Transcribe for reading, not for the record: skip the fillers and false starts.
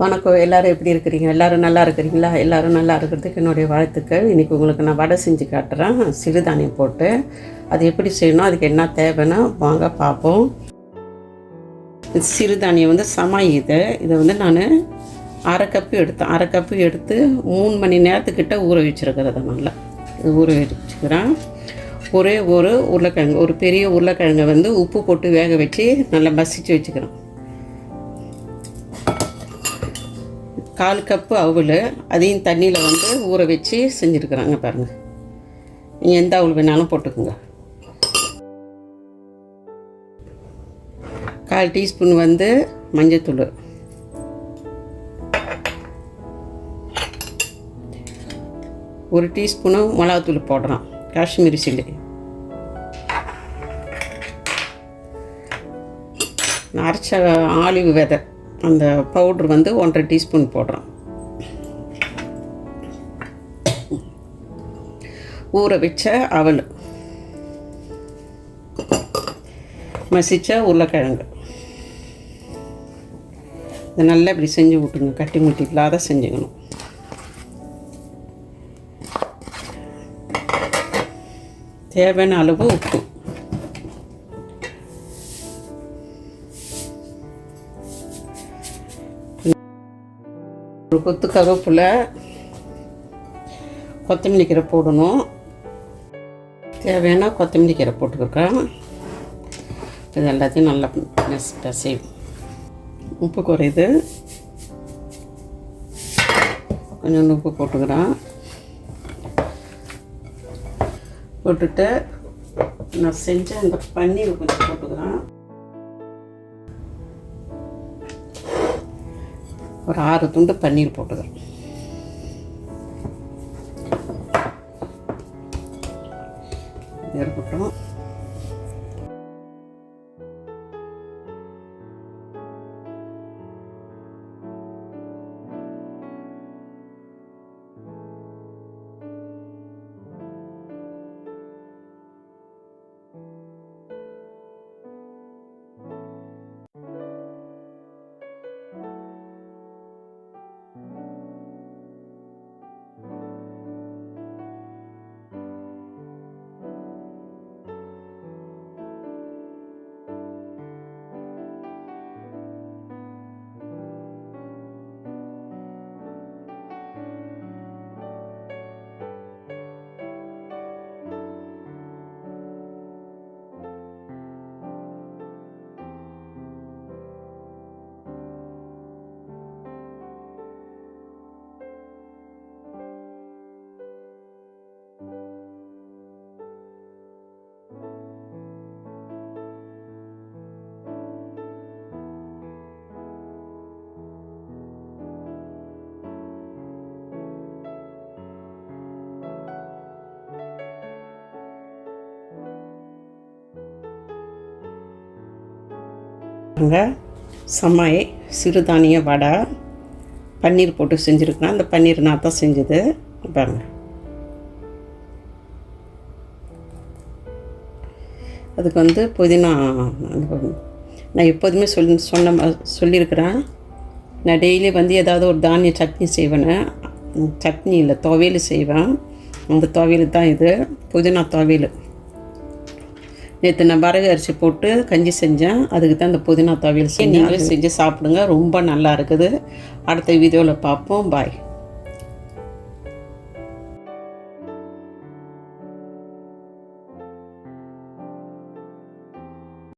வணக்கம். எல்லோரும் எப்படி இருக்கிறீங்க? எல்லோரும் நல்லா இருக்கிறீங்களா? எல்லோரும் நல்லா இருக்கிறதுக்கு என்னுடைய வாழ்த்துக்கள். இன்றைக்கி உங்களுக்கு நான் வடை செஞ்சு காட்டுறேன், சிறுதானியம் போட்டு. அது எப்படி செய்யணும், அதுக்கு என்ன தேவைன்னு வாங்க பார்ப்போம். சிறுதானியம் சமாய் இதை நான் அரை கப்பு எடுத்து 3 மணி நேரத்துக்கிட்ட ஊற வச்சுருக்கிறத நல்லா ஊற வச்சுக்கிறேன். ஒரே ஒரு உருளைக்கிழங்கு, ஒரு பெரிய உருளைக்கிழங்கை உப்பு போட்டு வேக வச்சு நல்லா மசிச்சு வச்சுக்கிறேன். 1/4 கப்பு அவல், அதையும் தண்ணியில் ஊற வச்சு செஞ்சுருக்குறாங்க பாருங்கள். நீங்கள் எந்த அவல் வேணாலும் போட்டுக்கோங்க. 1/4 டீஸ்பூன் மஞ்சத்தூள், 1 டீஸ்பூனு மிளகாத்தூள் போடுறோம், காஷ்மீரி சில்லி. அரைச்ச ஆலிவ் விதை அந்த பவுட்ரு 1/2 டீஸ்பூன் போடுறோம். ஊற வச்ச அவல், மசிச்ச உருளைக்கிழங்கு. இதை நல்லா இப்படி செஞ்சு விட்டுங்க, கட்டி முட்டி இல்லாத செஞ்சுக்கணும். தேவையான அளவு உப்பு, ஒரு கொத்து கருவேப்பிலை, கொத்தமல்லி கீரை போடணும். தேவையான கொத்தமல்லி கீரை போட்டுருக்கேன். இது எல்லாத்தையும் நல்லா பிசையும். உப்பு குறையுது, கொஞ்சம் உப்பு போட்டுக்கிறேன். போட்டுட்டு நான் செஞ்ச அந்த பன்னீர் கொஞ்சம் போட்டுக்கிறேன். ஒரு 6 துண்டு பன்னீர் போட்டுக்கிறேன். இருக்கட்டும். சமாய் சிறுதானிய வடை பன்னீர் போட்டு செஞ்சுருக்கேன். அந்த பன்னீர் நான் தான் செஞ்சது பாருங்க. அதுக்கு புதினா நான் எப்போதுமே சொல்லியிருக்கிறேன். நான் டெய்லி ஏதாவது ஒரு தானிய சட்னி செய்வேன். சட்னி இல்லை, துவையல் செய்வேன். அந்த துவையல் தான் இது, புதினா துவையல். நேற்று நான் வரகு அரிசி போட்டு கஞ்சி செஞ்சேன், அதுக்கு தான் இந்த புதினா துவையல் செஞ்சேன். நீங்களே செஞ்சு சாப்பிடுங்க, ரொம்ப நல்லா இருக்குது. அடுத்த வீடியோவில் பார்ப்போம். பாய்.